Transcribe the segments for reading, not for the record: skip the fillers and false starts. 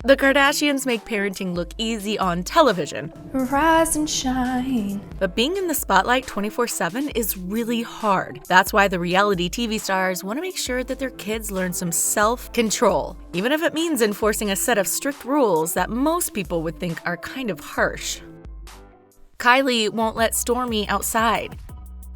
The Kardashians make parenting look easy on television. Rise and shine. But being in the spotlight 24/7 is really hard. That's why the reality TV stars want to make sure that their kids learn some self-control, even if it means enforcing a set of strict rules that most people would think are kind of harsh. Kylie won't let Stormi outside.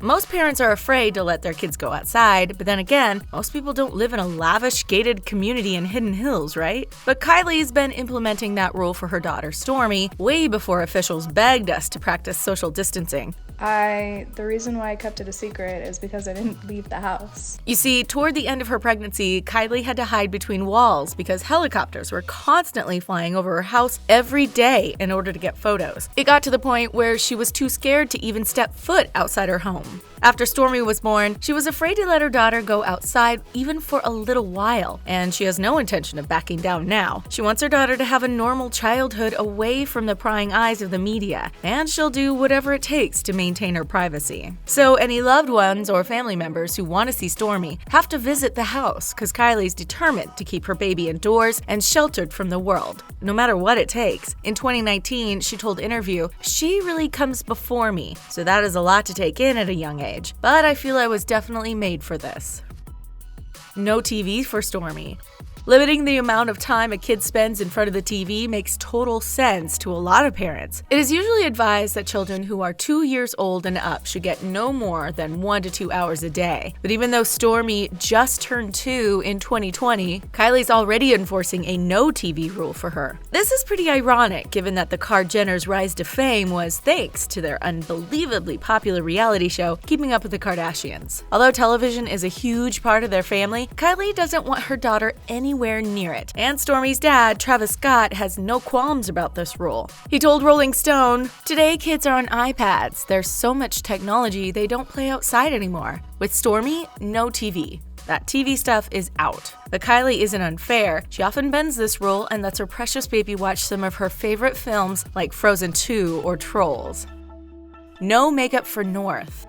Most parents are afraid to let their kids go outside, but then again, most people don't live in a lavish, gated community in Hidden Hills, right? But Kylie's been implementing that rule for her daughter Stormi way before officials begged us to practice social distancing. The reason why I kept it a secret is because I didn't leave the house. You see, toward the end of her pregnancy, Kylie had to hide between walls because helicopters were constantly flying over her house every day in order to get photos. It got to the point where she was too scared to even step foot outside her home. After Stormi was born, she was afraid to let her daughter go outside even for a little while, and she has no intention of backing down now. She wants her daughter to have a normal childhood away from the prying eyes of the media, and she'll do whatever it takes to maintain her privacy. So any loved ones or family members who want to see Stormi have to visit the house, because Kylie's determined to keep her baby indoors and sheltered from the world, no matter what it takes. In 2019, she told Interview, "She really comes before me, so that is a lot to take in at a young age. But I feel I was definitely made for this." No TV for Stormi. Limiting the amount of time a kid spends in front of the TV makes total sense to a lot of parents. It is usually advised that children who are 2 years old and up should get no more than 1 to 2 hours a day. But even though Stormi just turned 2 in 2020, Kylie's already enforcing a no TV rule for her. This is pretty ironic given that the Kardashians' Jenner's rise to fame was thanks to their unbelievably popular reality show, Keeping Up with the Kardashians. Although television is a huge part of their family, Kylie doesn't want her daughter anywhere near it. And Stormi's dad, Travis Scott, has no qualms about this rule. He told Rolling Stone, "Today kids are on iPads. There's so much technology they don't play outside anymore. With Stormi, no TV. That TV stuff is out." But Kylie isn't unfair. She often bends this rule and lets her precious baby watch some of her favorite films like Frozen 2 or Trolls. No makeup for North.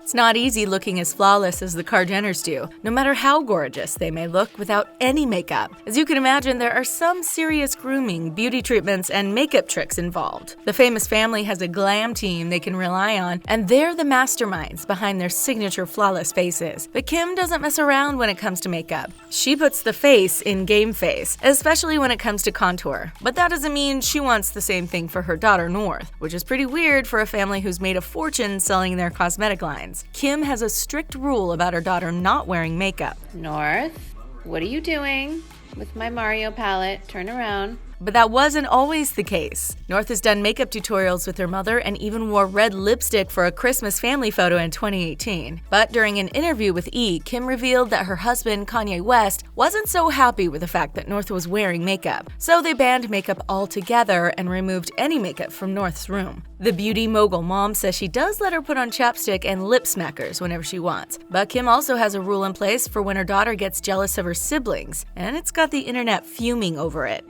It's not easy looking as flawless as the Kardashians do, no matter how gorgeous they may look without any makeup. As you can imagine, there are some serious grooming, beauty treatments, and makeup tricks involved. The famous family has a glam team they can rely on, and they're the masterminds behind their signature flawless faces. But Kim doesn't mess around when it comes to makeup. She puts the face in game face, especially when it comes to contour. But that doesn't mean she wants the same thing for her daughter North, which is pretty weird for a family who's made a fortune selling their cosmetic lines. Kim has a strict rule about her daughter not wearing makeup. "North, what are you doing with my Mario palette? Turn around." But that wasn't always the case. North has done makeup tutorials with her mother and even wore red lipstick for a Christmas family photo in 2018. But during an interview with E!, Kim revealed that her husband, Kanye West, wasn't so happy with the fact that North was wearing makeup. So they banned makeup altogether and removed any makeup from North's room. The beauty mogul mom says she does let her put on chapstick and lip smackers whenever she wants. But Kim also has a rule in place for when her daughter gets jealous of her siblings, and it's got the internet fuming over it.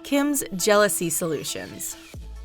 Kim's jealousy solutions.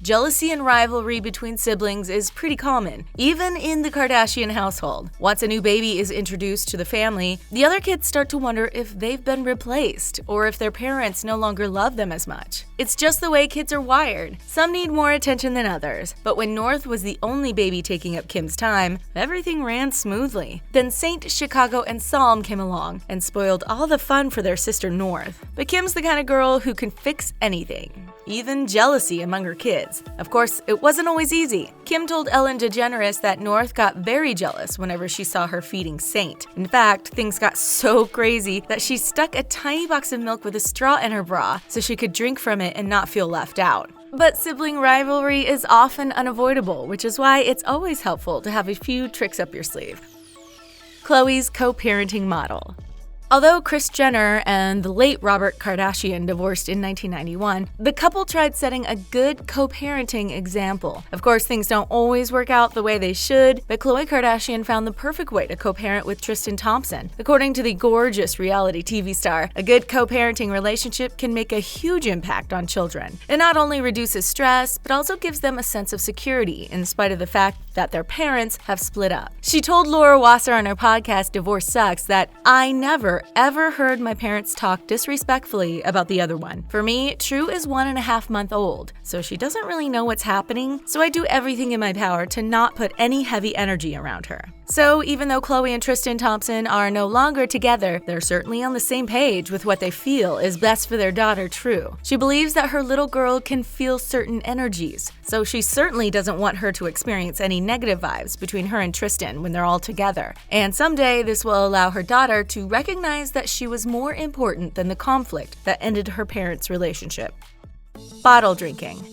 Jealousy and rivalry between siblings is pretty common, even in the Kardashian household. Once a new baby is introduced to the family, the other kids start to wonder if they've been replaced or if their parents no longer love them as much. It's just the way kids are wired. Some need more attention than others, but when North was the only baby taking up Kim's time, everything ran smoothly. Then Saint, Chicago, and Psalm came along and spoiled all the fun for their sister North. But Kim's the kind of girl who can fix anything, even jealousy among her kids. Of course, it wasn't always easy. Kim told Ellen DeGeneres that North got very jealous whenever she saw her feeding Saint. In fact, things got so crazy that she stuck a tiny box of milk with a straw in her bra so she could drink from it and not feel left out. But sibling rivalry is often unavoidable, which is why it's always helpful to have a few tricks up your sleeve. Khloe's co-parenting model. Although Kris Jenner and the late Robert Kardashian divorced in 1991, the couple tried setting a good co-parenting example. Of course, things don't always work out the way they should, but Khloe Kardashian found the perfect way to co-parent with Tristan Thompson. According to the gorgeous reality TV star, a good co-parenting relationship can make a huge impact on children. It not only reduces stress, but also gives them a sense of security, in spite of the fact that their parents have split up. She told Laura Wasser on her podcast Divorce Sucks that, "I never, ever heard my parents talk disrespectfully about the other one. For me, True is 1.5 months old, so she doesn't really know what's happening, so I do everything in my power to not put any heavy energy around her." So even though Khloe and Tristan Thompson are no longer together, they're certainly on the same page with what they feel is best for their daughter, True. She believes that her little girl can feel certain energies, so she certainly doesn't want her to experience any negative vibes between her and Tristan when they're all together. And someday this will allow her daughter to recognize that she was more important than the conflict that ended her parents' relationship. Bottle drinking.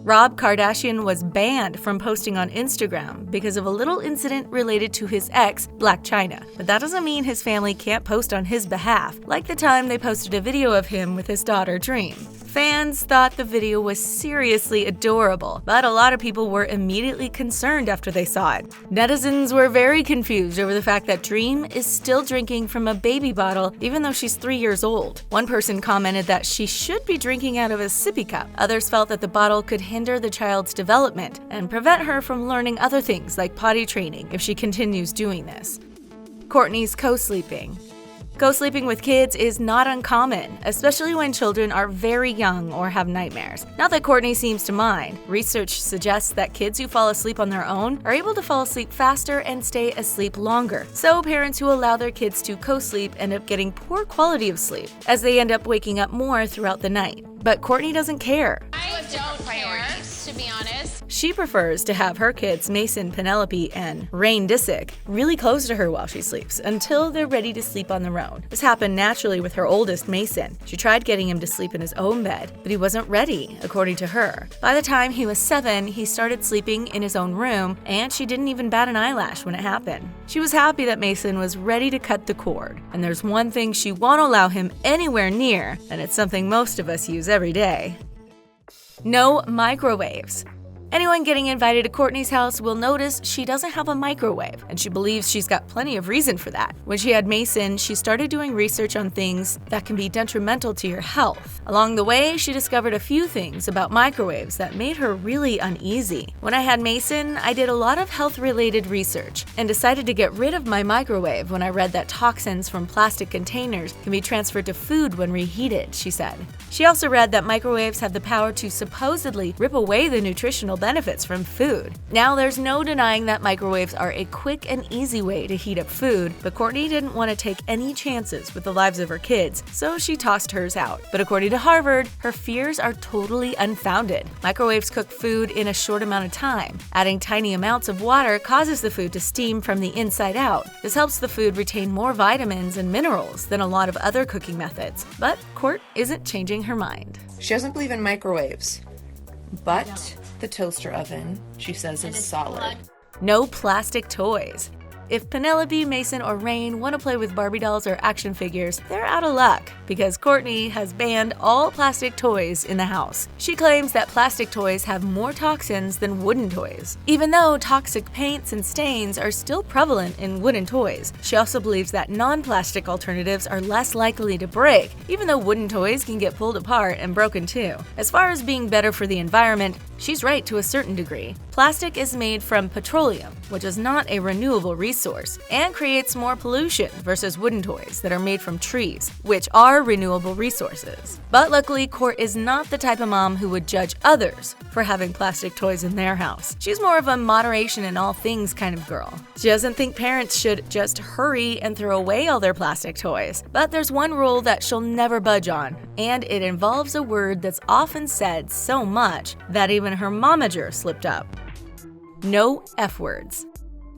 Rob Kardashian was banned from posting on Instagram because of a little incident related to his ex, Blac Chyna. But that doesn't mean his family can't post on his behalf, like the time they posted a video of him with his daughter, Dream. Fans thought the video was seriously adorable, but a lot of people were immediately concerned after they saw it. Netizens were very confused over the fact that Dream is still drinking from a baby bottle even though she's 3 years old. One person commented that she should be drinking out of a sippy cup. Others felt that the bottle could hinder the child's development and prevent her from learning other things like potty training if she continues doing this. Kourtney's co-sleeping. Co-sleeping with kids is not uncommon, especially when children are very young or have nightmares. Not that Kourtney seems to mind. Research suggests that kids who fall asleep on their own are able to fall asleep faster and stay asleep longer. So parents who allow their kids to co-sleep end up getting poor quality of sleep, as they end up waking up more throughout the night. But Kourtney doesn't care. I don't care, to be honest. She prefers to have her kids, Mason, Penelope, and Rain Disick, really close to her while she sleeps until they're ready to sleep on their own. This happened naturally with her oldest, Mason. She tried getting him to sleep in his own bed, but he wasn't ready, according to her. By the time he was 7, he started sleeping in his own room, and she didn't even bat an eyelash when it happened. She was happy that Mason was ready to cut the cord. And there's one thing she won't allow him anywhere near, and it's something most of us use every day. No microwaves. Anyone getting invited to Kourtney's house will notice she doesn't have a microwave, and she believes she's got plenty of reason for that. When she had Mason, she started doing research on things that can be detrimental to your health. Along the way, she discovered a few things about microwaves that made her really uneasy. When I had Mason, I did a lot of health-related research and decided to get rid of my microwave when I read that toxins from plastic containers can be transferred to food when reheated, she said. She also read that microwaves have the power to supposedly rip away the nutritional benefits from food. Now, there's no denying that microwaves are a quick and easy way to heat up food, but Kourtney didn't want to take any chances with the lives of her kids, so she tossed hers out. But according to Harvard, her fears are totally unfounded. Microwaves cook food in a short amount of time. Adding tiny amounts of water causes the food to steam from the inside out. This helps the food retain more vitamins and minerals than a lot of other cooking methods. But Kourt isn't changing her mind. She doesn't believe in microwaves, but the toaster oven, she says, is solid. No plastic toys. If Penelope, Mason, or Rain want to play with Barbie dolls or action figures, they're out of luck because Kourtney has banned all plastic toys in the house. She claims that plastic toys have more toxins than wooden toys. Even though toxic paints and stains are still prevalent in wooden toys, she also believes that non-plastic alternatives are less likely to break, even though wooden toys can get pulled apart and broken too. As far as being better for the environment, she's right to a certain degree. Plastic is made from petroleum, which is not a renewable resource, and creates more pollution versus wooden toys that are made from trees, which are renewable resources. But luckily, Kourt is not the type of mom who would judge others for having plastic toys in their house. She's more of a moderation in all things kind of girl. She doesn't think parents should just hurry and throw away all their plastic toys. But there's one rule that she'll never budge on, and it involves a word that's often said so much that even her momager slipped up. No F words.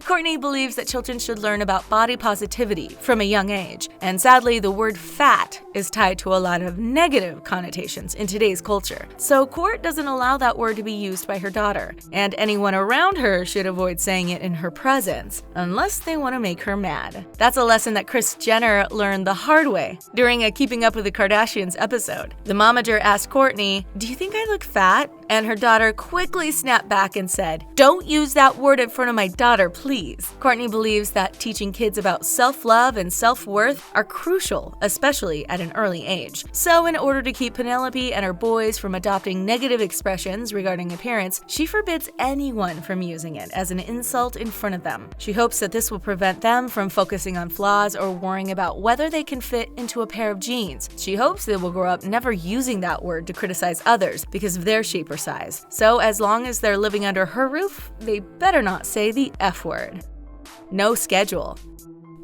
Kourtney believes that children should learn about body positivity from a young age, and sadly, the word fat is tied to a lot of negative connotations in today's culture. So Kourt doesn't allow that word to be used by her daughter, and anyone around her should avoid saying it in her presence, unless they want to make her mad. That's a lesson that Kris Jenner learned the hard way during a Keeping Up with the Kardashians episode. The momager asked Kourtney, "Do you think I look fat?" And her daughter quickly snapped back and said, "Don't use that word in front of my daughter, please." Kourtney believes that teaching kids about self-love and self-worth are crucial, especially at an an early age. So in order to keep Penelope and her boys from adopting negative expressions regarding appearance, she forbids anyone from using it as an insult in front of them. She hopes that this will prevent them from focusing on flaws or worrying about whether they can fit into a pair of jeans. She hopes they will grow up never using that word to criticize others because of their shape or size. So as long as they're living under her roof, they better not say the F word. No schedule.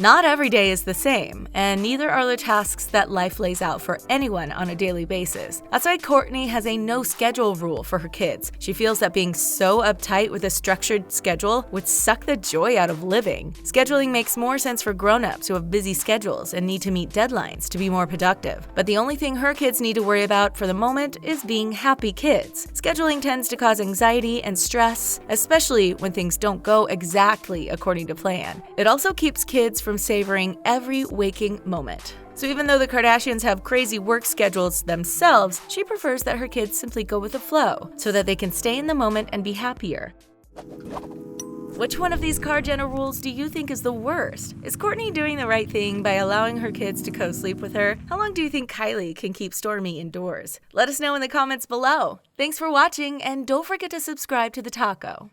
Not every day is the same, and neither are the tasks that life lays out for anyone on a daily basis. That's why Kourtney has a no-schedule rule for her kids. She feels that being so uptight with a structured schedule would suck the joy out of living. Scheduling makes more sense for grown-ups who have busy schedules and need to meet deadlines to be more productive. But the only thing her kids need to worry about for the moment is being happy kids. Scheduling tends to cause anxiety and stress, especially when things don't go exactly according to plan. It also keeps kids from savoring every waking moment. So even though the Kardashians have crazy work schedules themselves, she prefers that her kids simply go with the flow so that they can stay in the moment and be happier. Which one of these Kardashian Jenner rules do you think is the worst? Is Kourtney doing the right thing by allowing her kids to co-sleep with her? How long do you think Kylie can keep Stormi indoors? Let us know in the comments below. Thanks for watching, and don't forget to subscribe to the taco.